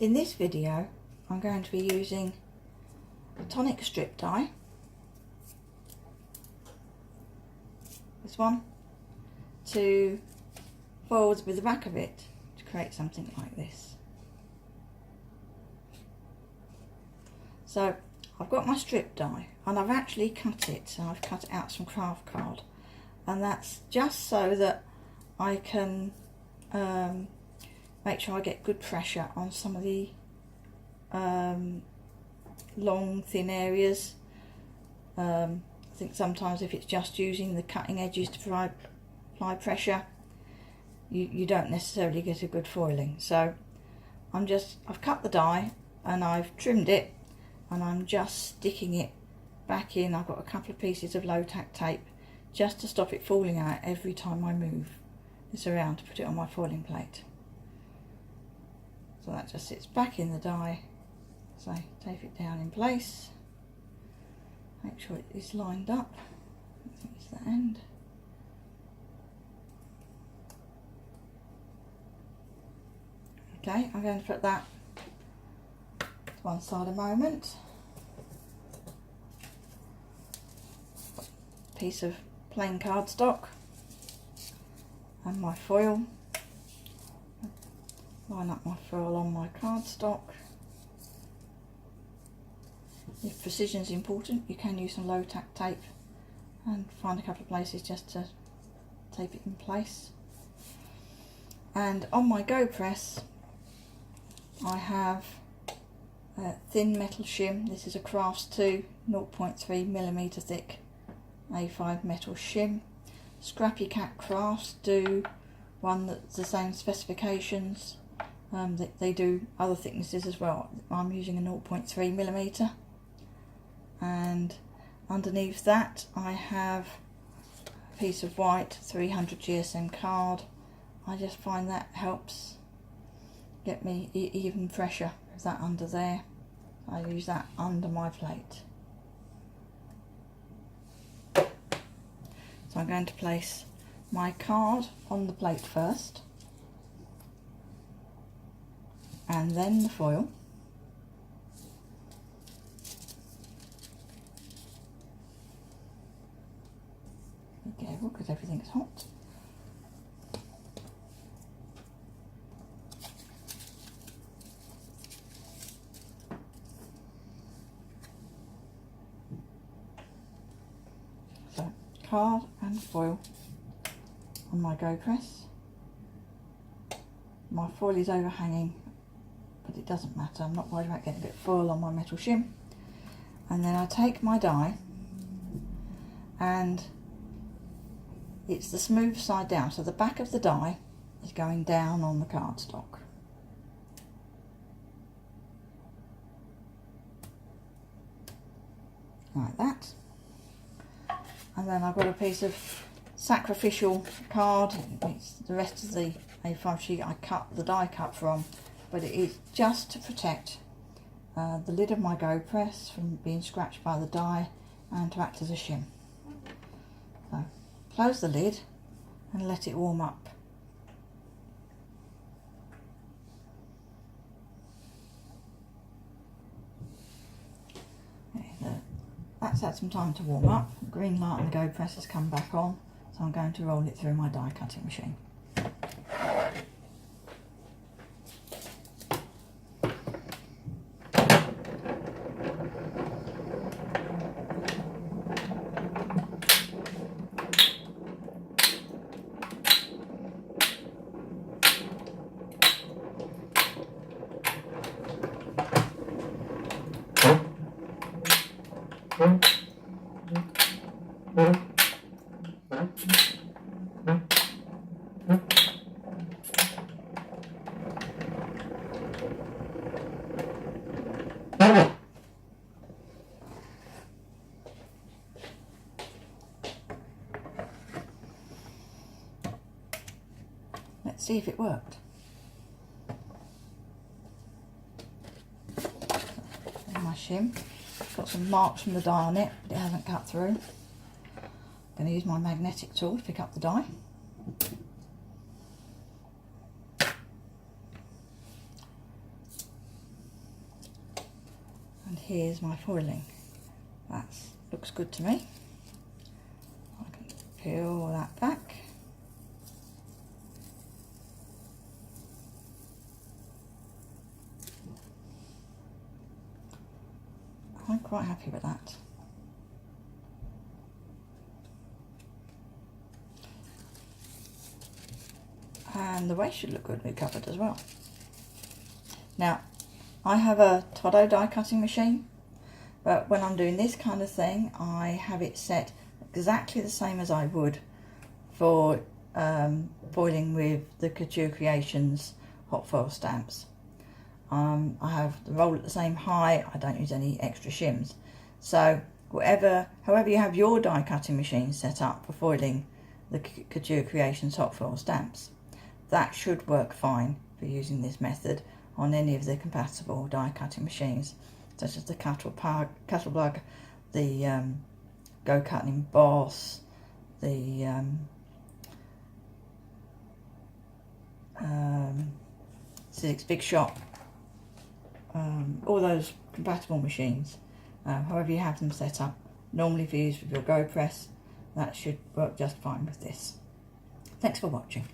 In this video I'm going to be using a Tonic strip die, this one, to fold with the back of it to create something like this. So I've got my strip die and I've actually cut it, so I've cut it out some craft card, and that's just so that I can make sure I get good pressure on some of the long thin areas. I think sometimes if it's just using the cutting edges to apply pressure, you don't necessarily get a good foiling. So I've cut the die and I've trimmed it, and I'm just sticking it back in. I've got a couple of pieces of low tack tape just to stop it falling out every time I move this around to put it on my foiling plate. So that just sits back in the die. So tape it down in place, make sure it is lined up. I think it's the end. Okay, I'm going to put that to one side a moment. Piece of plain cardstock and my foil. Line up my foil on my cardstock. If precision is important, you can use some low tack tape and find a couple of places just to tape it in place. And on my GoPress I have a thin metal shim. This is a Crafts 2 0.3mm thick A5 metal shim. Scrappy Cat Crafts do one that's the same specifications. They do other thicknesses as well. I'm using a 0.3mm, and underneath that I have a piece of white 300 GSM card. I just find that helps get me even pressure with that under there. I use that under my plate. So I'm going to place my card on the plate first, and then the foil. Be careful because everything's hot. So card and foil on my GoPress. My foil is overhanging, but it doesn't matter. I'm not worried about getting a bit of foil on my metal shim. And then I take my die, and it's the smooth side down, so the back of the die is going down on the cardstock. Like that. And then I've got a piece of sacrificial card. It's the rest of the A5 sheet I cut the die cut from, but it is just to protect the lid of my GoPress from being scratched by the die and to act as a shim. So close the lid and let it warm up. That's had some time to warm up. The green light on the GoPress has come back on, so I'm going to roll it through my die cutting machine. Let's see if it worked. There's my shim. Got some marks from the die on it, but it hasn't cut through. I'm going to use my magnetic tool to pick up the die. here's my foiling. That looks good to me. I can peel that back. I'm quite happy with that. And the waist should look good recovered as well. Now, I have a Todo die cutting machine, but when I'm doing this kind of thing, I have it set exactly the same as I would for foiling with the Couture Creations hot foil stamps. I have the roll at the same height. I don't use any extra shims. So however you have your die cutting machine set up for foiling the Couture Creations hot foil stamps, that should work fine for using this method on any of the compatible die cutting machines, such as the Cattlebug, the Go Cutting Boss, the Sizzix Big Shot, all those compatible machines. However you have them set up, normally if you use with your GoPress, that should work just fine with this. Thanks for watching.